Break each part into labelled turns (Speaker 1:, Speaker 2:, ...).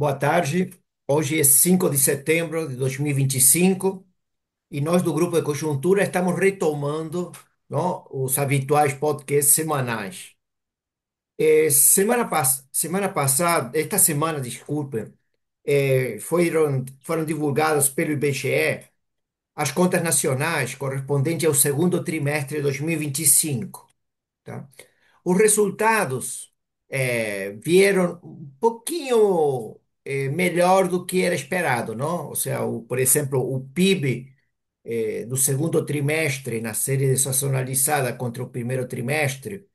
Speaker 1: boa tarde. Hoje é 5 de setembro de 2025 e nós do Grupo de Conjuntura estamos retomando, não, os habituais podcasts semanais. Semana passada, esta semana, desculpe, foram divulgadas pelo IBGE as contas nacionais correspondentes ao segundo trimestre de 2025. Tá? Os resultados vieram um pouquinho melhor do que era esperado, não? Ou seja, por exemplo, o PIB do segundo trimestre, na série desazonalizada contra o primeiro trimestre,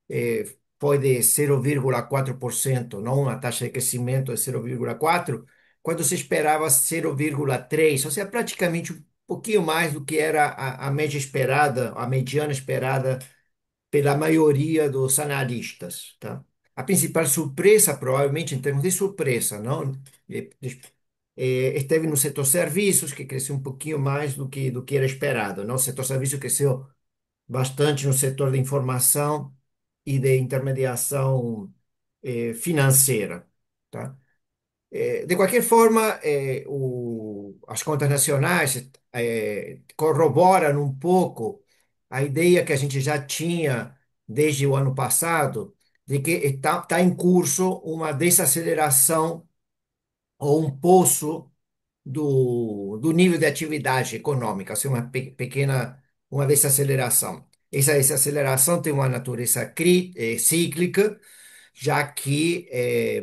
Speaker 1: eh, foi de 0,4%, não uma taxa de crescimento de 0,4%, quando se esperava 0,3%, ou seja, praticamente um pouquinho mais do que era a média esperada, a mediana esperada pela maioria dos analistas, tá? A principal surpresa, provavelmente em termos de surpresa, não, esteve no setor serviços, que cresceu um pouquinho mais do que era esperado, não? O setor serviços cresceu bastante no setor de informação e de intermediação financeira, tá? De qualquer forma, as contas nacionais corroboram um pouco a ideia que a gente já tinha desde o ano passado, de que está em curso uma desaceleração ou um poço do nível de atividade econômica, assim, uma pequena uma desaceleração. Essa desaceleração tem uma natureza cíclica, já que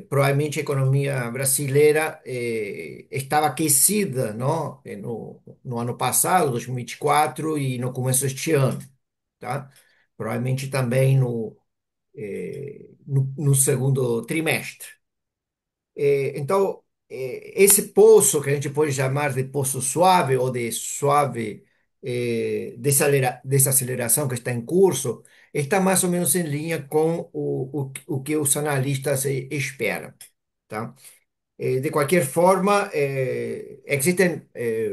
Speaker 1: provavelmente a economia brasileira estava aquecida, não? No ano passado, 2024, e no começo deste ano, tá? Provavelmente também no segundo trimestre. Então, esse poço, que a gente pode chamar de poço suave ou de suave desaceleração que está em curso, está mais ou menos em linha com o que os analistas esperam, tá? De qualquer forma, existem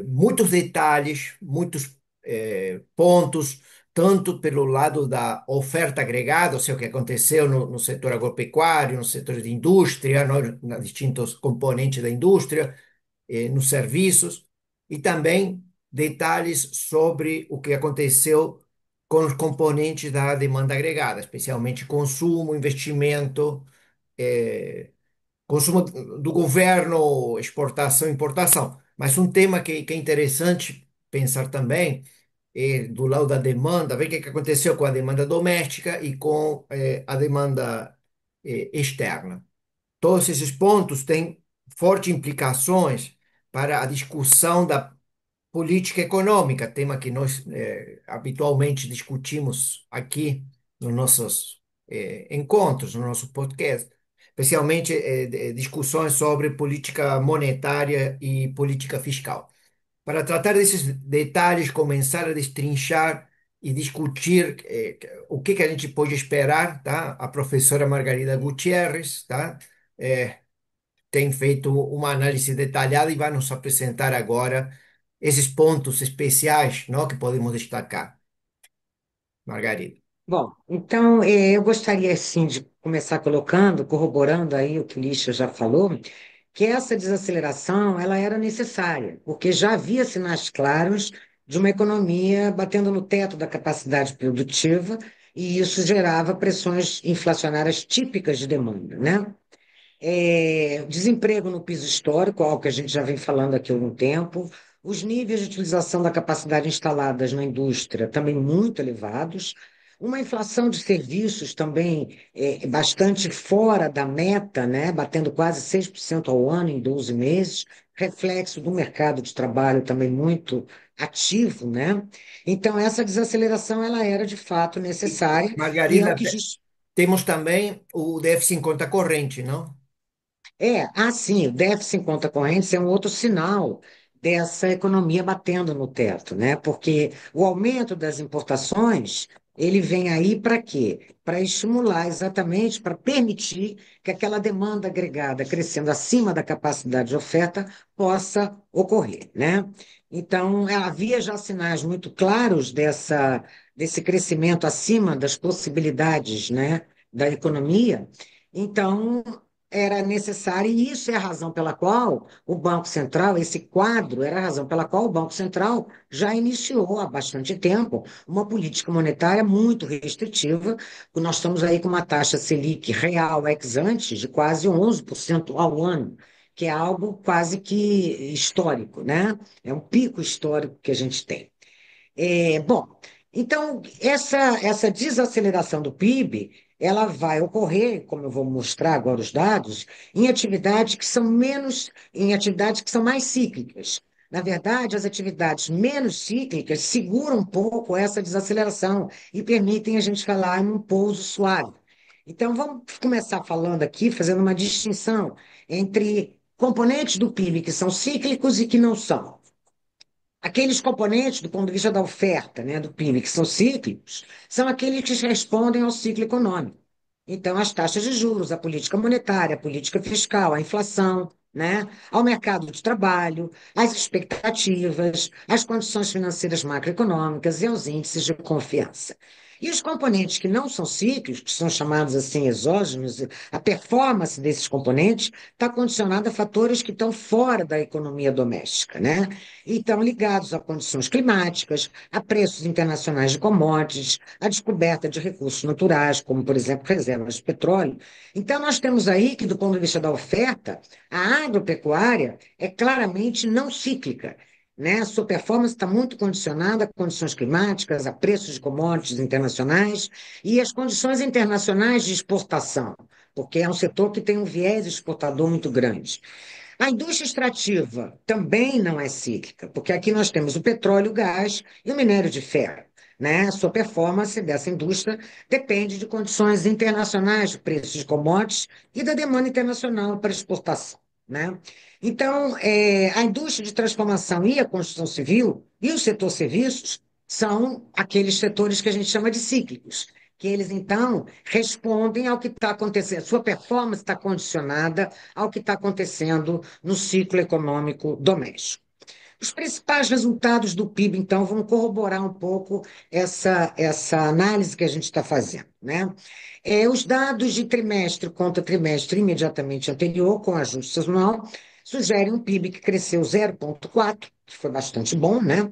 Speaker 1: muitos detalhes, muitos pontos, tanto pelo lado da oferta agregada, ou seja, o que aconteceu no setor agropecuário, no setor de indústria, nos distintos componentes da indústria, nos serviços, e também detalhes sobre o que aconteceu com os componentes da demanda agregada, especialmente consumo, investimento, eh, consumo do governo, exportação e importação. Mas um tema que é interessante pensar também é do lado da demanda, ver o que aconteceu com a demanda doméstica e com a demanda externa. Todos esses pontos têm fortes implicações para a discussão da política econômica, tema que nós habitualmente discutimos aqui nos nossos encontros, no nosso podcast, especialmente discussões sobre política monetária e política fiscal. Para tratar desses detalhes, começar a destrinchar e discutir o que a gente pode esperar, tá? A professora Margarida Gutierrez, tá? Eh, Tem feito uma análise detalhada e vai nos apresentar agora esses pontos especiais, não, que podemos destacar. Margarida.
Speaker 2: Bom, então eu gostaria sim de começar colocando, corroborando aí o que o Lixa já falou, que essa desaceleração ela era necessária, porque já havia sinais claros de uma economia batendo no teto da capacidade produtiva e isso gerava pressões inflacionárias típicas de demanda, né? Desemprego no piso histórico, algo que a gente já vem falando aqui há algum tempo, os níveis de utilização da capacidade instaladas na indústria também muito elevados, uma inflação de serviços também bastante fora da meta, né, batendo quase 6% ao ano em 12 meses, reflexo do mercado de trabalho também muito ativo, né? Então, essa desaceleração ela era de fato necessária e é o
Speaker 1: Margarida,
Speaker 2: que
Speaker 1: temos também o déficit em conta corrente, não?
Speaker 2: sim, o déficit em conta corrente é um outro sinal dessa economia batendo no teto, né? Porque o aumento das importações, ele vem aí para quê? Para estimular exatamente, para permitir que aquela demanda agregada crescendo acima da capacidade de oferta possa ocorrer, né? Então, havia já sinais muito claros desse crescimento acima das possibilidades, né, da economia. Então, era necessário, e isso é a razão pela qual o Banco Central, esse quadro, era a razão pela qual o Banco Central já iniciou há bastante tempo uma política monetária muito restritiva. Nós estamos aí com uma taxa Selic real ex ante de quase 11% ao ano, que é algo quase que histórico, né? É um pico histórico que a gente tem. Bom, então, essa desaceleração do PIB, ela vai ocorrer, como eu vou mostrar agora os dados, em atividades que são mais cíclicas. Na verdade, as atividades menos cíclicas seguram um pouco essa desaceleração e permitem a gente falar em um pouso suave. Então, vamos começar falando aqui, fazendo uma distinção entre componentes do PIB que são cíclicos e que não são. Aqueles componentes, do ponto de vista da oferta, né, do PIB, que são cíclicos, são aqueles que respondem ao ciclo econômico. Então, as taxas de juros, a política monetária, a política fiscal, a inflação, né, ao mercado de trabalho, as expectativas, as condições financeiras macroeconômicas e aos índices de confiança. E os componentes que não são cíclicos, que são chamados assim exógenos, a performance desses componentes está condicionada a fatores que estão fora da economia doméstica, né? E estão ligados a condições climáticas, a preços internacionais de commodities, a descoberta de recursos naturais, como, por exemplo, reservas de petróleo. Então, nós temos aí que, do ponto de vista da oferta, a agropecuária é claramente não cíclica. Né? A sua performance está muito condicionada a condições climáticas, a preços de commodities internacionais e as condições internacionais de exportação, porque é um setor que tem um viés exportador muito grande. A indústria extrativa também não é cíclica, porque aqui nós temos o petróleo, o gás e o minério de ferro. Né? A sua performance dessa indústria depende de condições internacionais de preços de commodities e da demanda internacional para exportação. Né? Então, a indústria de transformação e a construção civil e o setor serviços são aqueles setores que a gente chama de cíclicos, que eles, então, respondem ao que está acontecendo. Sua performance está condicionada ao que está acontecendo no ciclo econômico doméstico. Os principais resultados do PIB, então, vão corroborar um pouco essa análise que a gente está fazendo, né? Os dados de trimestre contra trimestre imediatamente anterior, com ajuste sazonal, sugerem um PIB que cresceu 0,4, que foi bastante bom, né?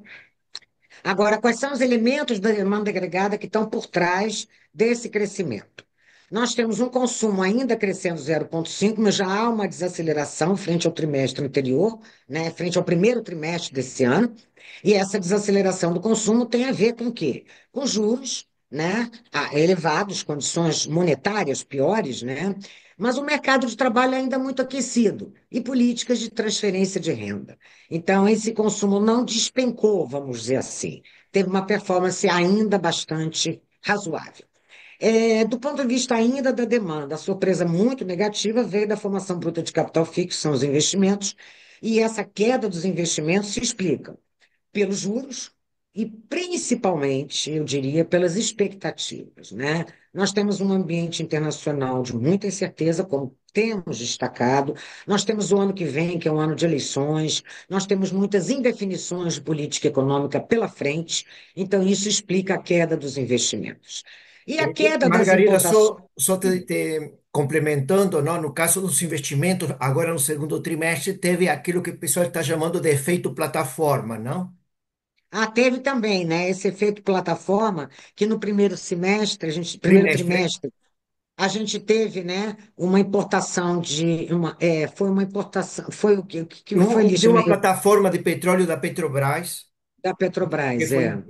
Speaker 2: Agora, quais são os elementos da demanda agregada que estão por trás desse crescimento? Nós temos um consumo ainda crescendo 0,5, mas já há uma desaceleração frente ao trimestre anterior, né, frente ao primeiro trimestre desse ano, e essa desaceleração do consumo tem a ver com o quê? Com juros, né, elevados, condições monetárias piores, né, mas o mercado de trabalho é ainda muito aquecido e políticas de transferência de renda. Então, esse consumo não despencou, vamos dizer assim. Teve uma performance ainda bastante razoável. Do ponto de vista ainda da demanda, a surpresa muito negativa veio da formação bruta de capital fixo, são os investimentos, e essa queda dos investimentos se explica pelos juros e principalmente, eu diria, pelas expectativas, né? Nós temos um ambiente internacional de muita incerteza, como temos destacado. Nós temos o ano que vem, que é um ano de eleições. Nós temos muitas indefinições de política econômica pela frente. Então, isso explica a queda dos investimentos. E a queda das
Speaker 1: Margarida,
Speaker 2: importações.
Speaker 1: só te complementando, não? No caso dos investimentos, agora no segundo trimestre, teve aquilo que o pessoal está chamando de efeito plataforma, não?
Speaker 2: Teve também, né, esse efeito plataforma, que no primeiro
Speaker 1: Trimestre.
Speaker 2: trimestre, a gente teve, né, uma importação foi uma importação, foi o que foi
Speaker 1: De
Speaker 2: lixo
Speaker 1: uma
Speaker 2: meio
Speaker 1: plataforma de petróleo da Petrobras,
Speaker 2: da
Speaker 1: que
Speaker 2: Petrobras,
Speaker 1: foi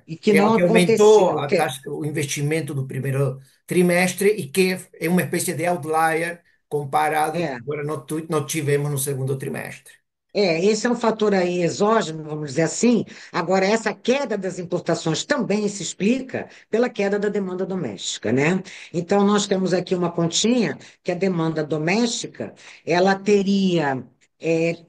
Speaker 2: e que não
Speaker 1: que aumentou
Speaker 2: aconteceu,
Speaker 1: a taxa, o investimento do primeiro trimestre e que é uma espécie de outlier comparado que
Speaker 2: é,
Speaker 1: agora não tivemos no segundo trimestre.
Speaker 2: esse é um fator aí exógeno, vamos dizer assim. Agora, essa queda das importações também se explica pela queda da demanda doméstica, né? Então, nós temos aqui uma continha que a demanda doméstica, ela teria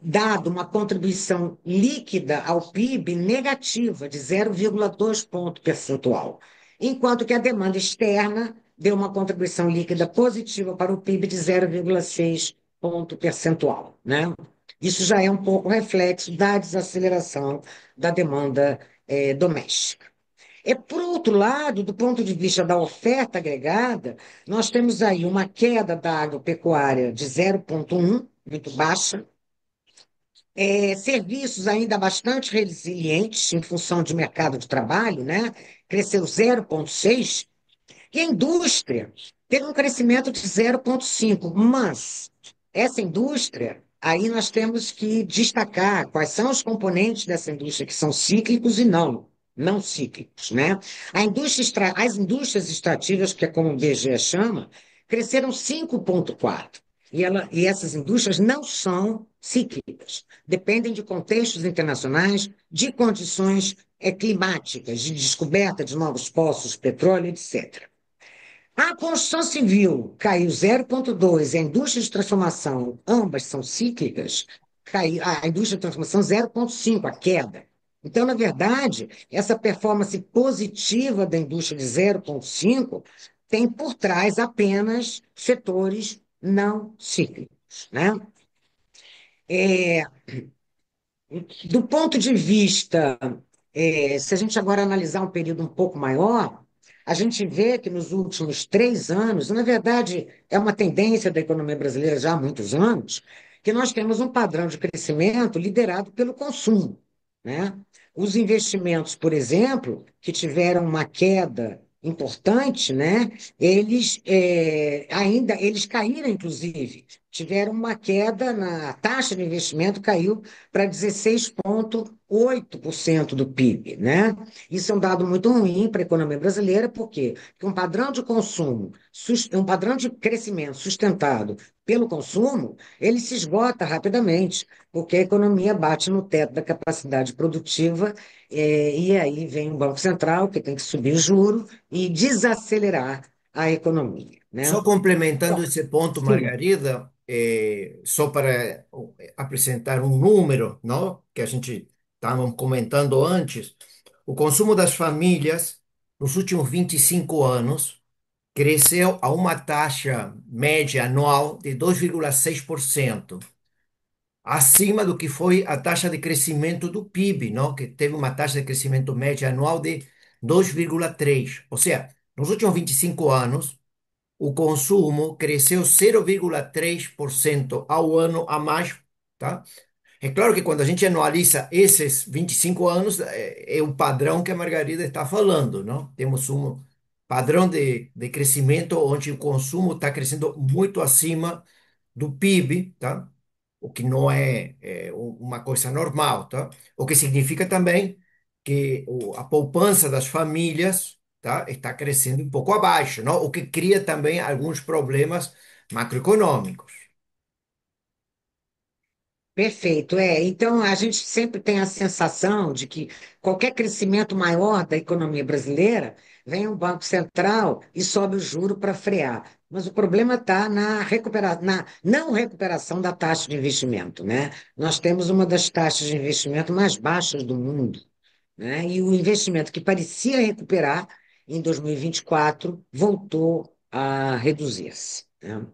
Speaker 2: dado uma contribuição líquida ao PIB negativa de 0,2 ponto percentual, enquanto que a demanda externa deu uma contribuição líquida positiva para o PIB de 0,6 ponto percentual, né? Isso já é um pouco reflexo da desaceleração da demanda doméstica. Por outro lado, do ponto de vista da oferta agregada, nós temos aí uma queda da agropecuária de 0,1, muito baixa, serviços ainda bastante resilientes em função de mercado de trabalho, né? Cresceu 0,6, e a indústria teve um crescimento de 0,5, mas essa indústria, aí nós temos que destacar quais são os componentes dessa indústria que são cíclicos e não cíclicos, né? As indústrias extrativas, que é como o BGE chama, cresceram 5,4. E essas indústrias não são cíclicas, dependem de contextos internacionais, de condições climáticas, de descoberta de novos poços de petróleo, etc. A construção civil caiu 0,2 e a indústria de transformação, ambas são cíclicas, caiu, a indústria de transformação 0,5, a queda. Então, na verdade, essa performance positiva da indústria de 0,5 tem por trás apenas setores não cíclicos, né? É, do ponto de vista, se a gente agora analisar um período um pouco maior, a gente vê que nos últimos 3 anos, na verdade, é uma tendência da economia brasileira já há muitos anos, que nós temos um padrão de crescimento liderado pelo consumo, né? Os investimentos, por exemplo, que tiveram uma queda importante, né? Eles caíram, inclusive, tiveram uma queda na taxa de investimento, caiu para 16,8% do PIB, né? Isso é um dado muito ruim para a economia brasileira, por quê? Porque um padrão de consumo, um padrão de crescimento sustentado pelo consumo, ele se esgota rapidamente, porque a economia bate no teto da capacidade produtiva, e aí vem o Banco Central, que tem que subir o juro e desacelerar a economia, né?
Speaker 1: Só complementando esse ponto,
Speaker 2: Sim.
Speaker 1: Margarida, só para apresentar um número, não? Que a gente estava comentando antes, o consumo das famílias nos últimos 25 anos cresceu a uma taxa média anual de 2,6%, acima do que foi a taxa de crescimento do PIB, não? Que teve uma taxa de crescimento média anual de 2,3%. Ou seja, nos últimos 25 anos, o consumo cresceu 0,3% ao ano a mais, tá? É claro que quando a gente analisa esses 25 anos, é o padrão que a Margarida está falando, não? Temos um padrão de crescimento onde o consumo está crescendo muito acima do PIB, tá? O que não uma coisa normal, tá? O que significa também que a poupança das famílias, tá, está crescendo um pouco abaixo, não? O que cria também alguns problemas macroeconômicos.
Speaker 2: Perfeito, é. Então, a gente sempre tem a sensação de que qualquer crescimento maior da economia brasileira vem o Banco Central e sobe o juro para frear. Mas o problema está na não recuperação da taxa de investimento, né? Nós temos uma das taxas de investimento mais baixas do mundo, né? E o investimento que parecia recuperar em 2024 voltou a reduzir-se, né?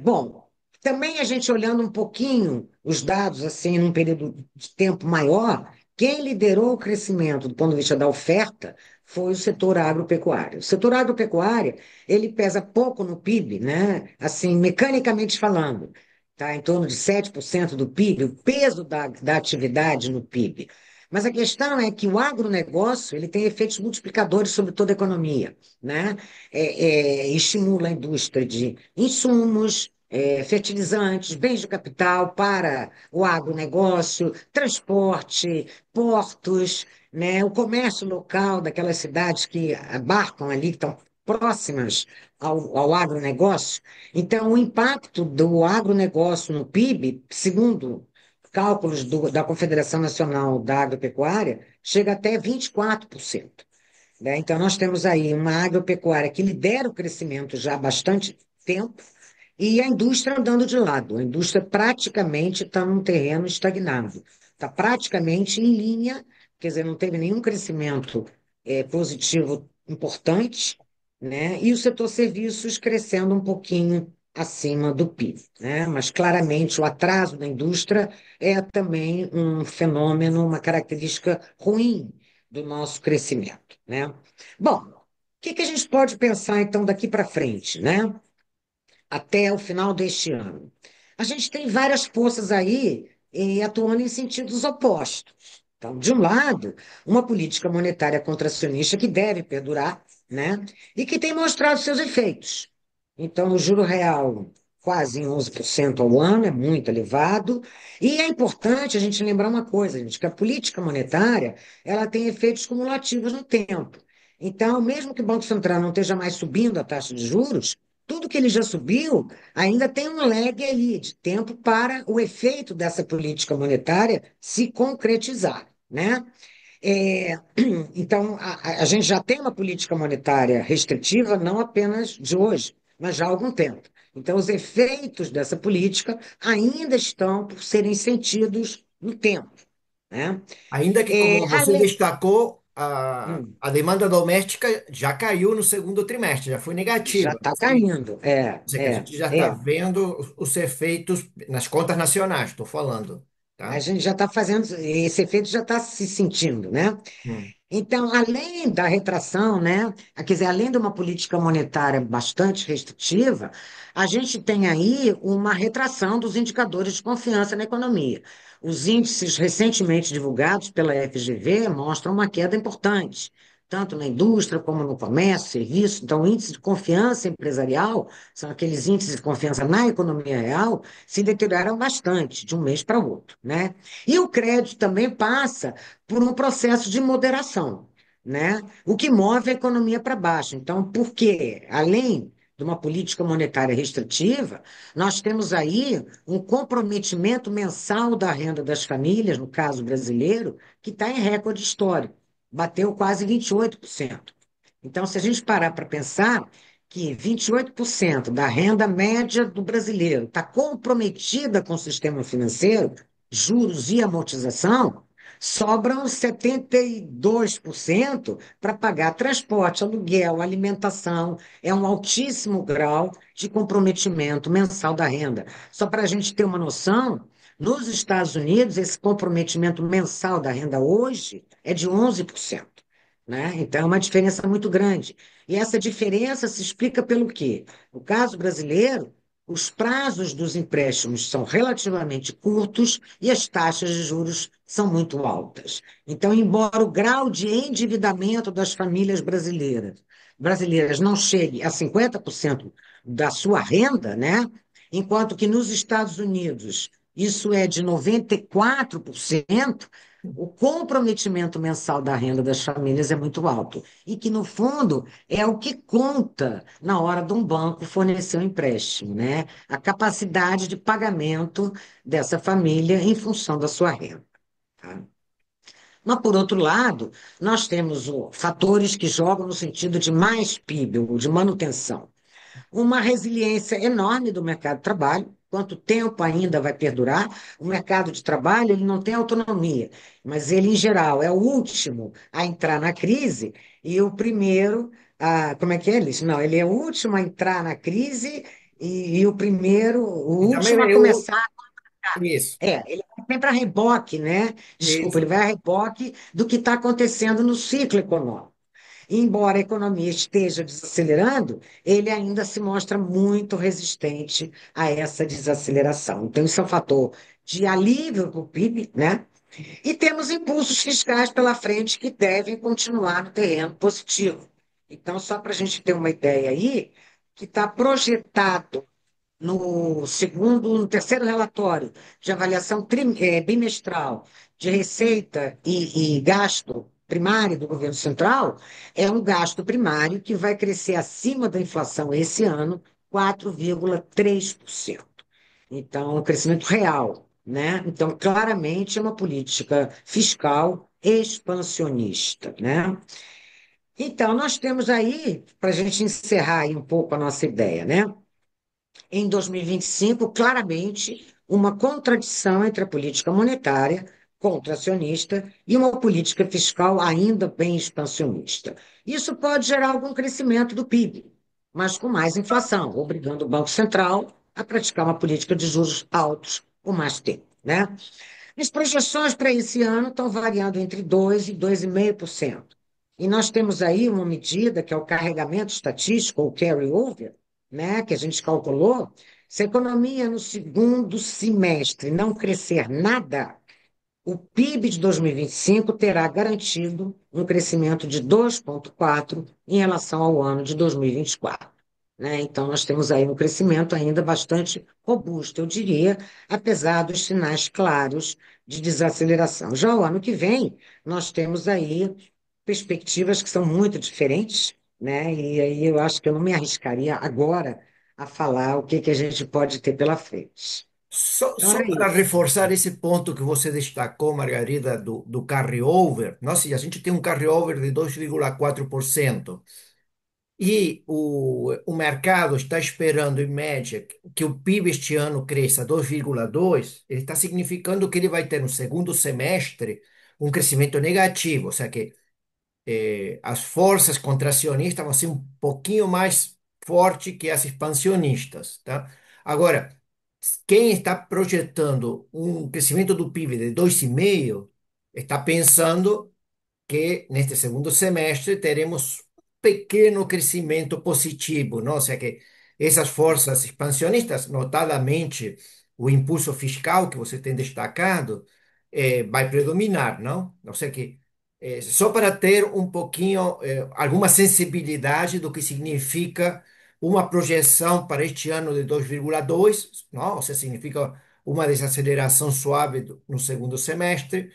Speaker 2: Bom, também a gente olhando um pouquinho os dados, assim, num período de tempo maior, quem liderou o crescimento do ponto de vista da oferta foi o setor agropecuário. O setor agropecuário, ele pesa pouco no PIB, né? Assim, mecanicamente falando, tá? Em torno de 7% do PIB, o peso da atividade no PIB. Mas a questão é que o agronegócio, ele tem efeitos multiplicadores sobre toda a economia, né? Estimula a indústria de insumos, fertilizantes, bens de capital para o agronegócio, transporte, portos, né, o comércio local daquelas cidades que abarcam ali, que estão próximas ao agronegócio. Então, o impacto do agronegócio no PIB, segundo cálculos da Confederação Nacional da Agropecuária, chega até 24%. Né? Então, nós temos aí uma agropecuária que lidera o crescimento já há bastante tempo e a indústria andando de lado. A indústria praticamente está num terreno estagnado, está praticamente em linha, quer dizer, não teve nenhum crescimento positivo importante, né? E o setor serviços crescendo um pouquinho acima do PIB, né? Mas claramente o atraso da indústria é também um fenômeno, uma característica ruim do nosso crescimento, né? Bom, o que que a gente pode pensar então daqui para frente, né? Até o final deste ano. A gente tem várias forças aí atuando em sentidos opostos. Então, de um lado, uma política monetária contracionista que deve perdurar, né? E que tem mostrado seus efeitos. Então, o juro real quase em 11% ao ano, é muito elevado. E é importante a gente lembrar uma coisa, gente, que a política monetária, ela tem efeitos cumulativos no tempo. Então, mesmo que o Banco Central não esteja mais subindo a taxa de juros, tudo que ele já subiu ainda tem um lag aí de tempo para o efeito dessa política monetária se concretizar, né? É, então, a gente já tem uma política monetária restritiva, não apenas de hoje, mas já há algum tempo. Então, os efeitos dessa política ainda estão por serem sentidos no tempo, né?
Speaker 1: Ainda que, como você
Speaker 2: Além,
Speaker 1: destacou,
Speaker 2: hum,
Speaker 1: a demanda doméstica já caiu no segundo trimestre, já foi
Speaker 2: já
Speaker 1: negativa.
Speaker 2: está caindo,
Speaker 1: Quer dizer, que a gente já está
Speaker 2: é.
Speaker 1: vendo os efeitos nas contas nacionais, estou falando,
Speaker 2: A
Speaker 1: tá?
Speaker 2: gente já está fazendo, esse efeito já está se sentindo, né?
Speaker 1: Hum.
Speaker 2: Então, além da retração, né, quer dizer, além de uma política monetária bastante restritiva, a gente tem aí uma retração dos indicadores de confiança na economia. Os índices recentemente divulgados pela FGV mostram uma queda importante, tanto na indústria como no comércio, serviço. Então, o índice de confiança empresarial, são aqueles índices de confiança na economia real, se deterioraram bastante de um mês para o outro, né? E o crédito também passa por um processo de moderação, né? O que move a economia para baixo. Então, por quê? Além de uma política monetária restritiva, nós temos aí um comprometimento mensal da renda das famílias, no caso brasileiro, que está em recorde histórico, bateu quase 28%. Então, se a gente parar para pensar que 28% da renda média do brasileiro está comprometida com o sistema financeiro, juros e amortização, sobram 72% para pagar transporte, aluguel, alimentação. É um altíssimo grau de comprometimento mensal da renda. Só para a gente ter uma noção, nos Estados Unidos, esse comprometimento mensal da renda hoje é de 11%, né? Então, é uma diferença muito grande. E essa diferença se explica pelo quê? No caso brasileiro, os prazos dos empréstimos são relativamente curtos e as taxas de juros são muito altas. Então, embora o grau de endividamento das famílias brasileiras não chegue a 50% da sua renda, né? Enquanto que nos Estados Unidos isso é de 94%, o comprometimento mensal da renda das famílias é muito alto. E que, no fundo, é o que conta na hora de um banco fornecer um empréstimo, né? A capacidade de pagamento dessa família em função da sua renda. Tá? Mas, por outro lado, nós temos fatores que jogam no sentido de mais PIB, ou de manutenção. Uma resiliência enorme do mercado de trabalho. Quanto tempo ainda vai perdurar? O mercado de trabalho ele não tem autonomia, mas ele, em geral, é o último a entrar na crise e o primeiro a. Como é que é, Liz? Não, ele é o último a entrar na crise e o primeiro, o
Speaker 1: E também
Speaker 2: último a
Speaker 1: eu,
Speaker 2: começar.
Speaker 1: isso,
Speaker 2: Ele vai para reboque, né? Desculpa, ele
Speaker 1: isso.
Speaker 2: vai a reboque do que está acontecendo no ciclo econômico. Embora a economia esteja desacelerando, ele ainda se mostra muito resistente a essa desaceleração. Então, isso é um fator de alívio para o PIB, né? E temos impulsos fiscais pela frente que devem continuar no terreno positivo. Então, só para a gente ter uma ideia aí, que está projetado no terceiro relatório de avaliação bimestral de receita e gasto primário do governo central, é um gasto primário que vai crescer acima da inflação esse ano, 4,3%. Então, um crescimento real, né? Então, claramente é uma política fiscal expansionista, né? Então, nós temos aí, para a gente encerrar aí um pouco a nossa ideia, né? Em 2025, claramente, uma contradição entre a política monetária contracionista e uma política fiscal ainda bem expansionista. Isso pode gerar algum crescimento do PIB, mas com mais inflação, obrigando o Banco Central a praticar uma política de juros altos por mais tempo, né? As projeções para esse ano estão variando entre 2% e 2,5%. E nós temos aí uma medida que é o carregamento estatístico, ou carry-over, né, que a gente calculou. Se a economia no segundo semestre não crescer nada, o PIB de 2025 terá garantido um crescimento de 2,4% em relação ao ano de 2024. Né? Então, nós temos aí um crescimento ainda bastante robusto, eu diria, apesar dos sinais claros de desaceleração. Já o ano que vem, nós temos aí perspectivas que são muito diferentes, né? E aí eu acho que eu não me arriscaria agora a falar o que que a gente pode ter pela frente. Então,
Speaker 1: Só
Speaker 2: era
Speaker 1: para
Speaker 2: isso.
Speaker 1: reforçar esse ponto que você destacou, Margarida, do carry-over, nossa, a gente tem um carry-over de 2,4%. E o mercado está esperando, em média, que o PIB este ano cresça 2,2%. Ele está significando que ele vai ter no segundo semestre um crescimento negativo, ou seja, que as forças contracionistas vão ser um pouquinho mais fortes que as expansionistas, tá? Agora, quem está projetando um crescimento do PIB de 2,5% está pensando que neste segundo semestre teremos um pequeno crescimento positivo, não? Ou seja, que essas forças expansionistas, notadamente o impulso fiscal que você tem destacado, vai predominar, não? Ou seja, que só para ter um pouquinho, alguma sensibilidade do que significa uma projeção para este ano de 2,2, não? Ou seja, significa uma desaceleração suave no segundo semestre,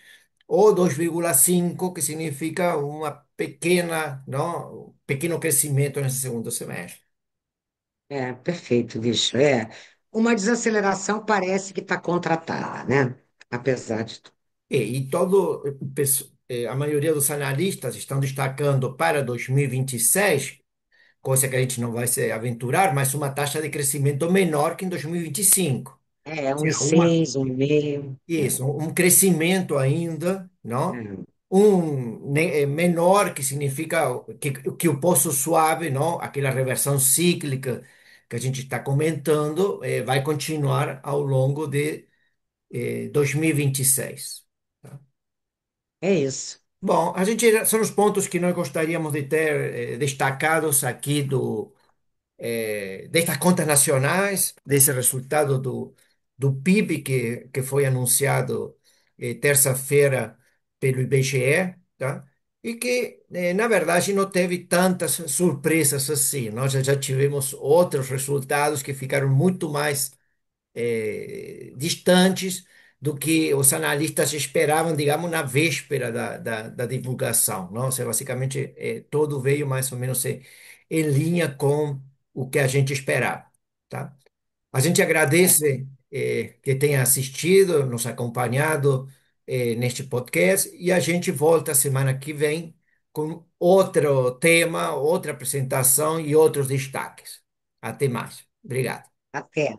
Speaker 1: ou 2,5, que significa uma pequena, não, um pequeno crescimento nesse segundo semestre.
Speaker 2: É, perfeito, bicho. É. Uma desaceleração parece que está contratada, né? Apesar de tudo.
Speaker 1: E todo, a maioria dos analistas estão destacando para 2026, coisa que a gente não vai se aventurar, mas uma taxa de crescimento menor que em 2025.
Speaker 2: É,
Speaker 1: Ou
Speaker 2: um e
Speaker 1: seja, uma
Speaker 2: seis, um e meio.
Speaker 1: Isso, um crescimento ainda, não?
Speaker 2: É,
Speaker 1: Menor, que significa que o poço suave, não? Aquela reversão cíclica que a gente está comentando, vai continuar ao longo de 2026. Tá?
Speaker 2: é isso.
Speaker 1: Bom, são os pontos que nós gostaríamos de ter destacados aqui destas contas nacionais, desse resultado do PIB que foi anunciado terça-feira pelo IBGE, tá? E que, na verdade, não teve tantas surpresas assim. Nós já tivemos outros resultados que ficaram muito mais distantes do que os analistas esperavam, digamos, na véspera da divulgação, não? Ou seja, basicamente, tudo veio mais ou menos em linha com o que a gente esperava, tá? A gente
Speaker 2: É,
Speaker 1: agradece que tenha assistido, nos acompanhado neste podcast e a gente volta semana que vem com outro tema, outra apresentação e outros destaques. Até mais. Obrigado.
Speaker 2: até.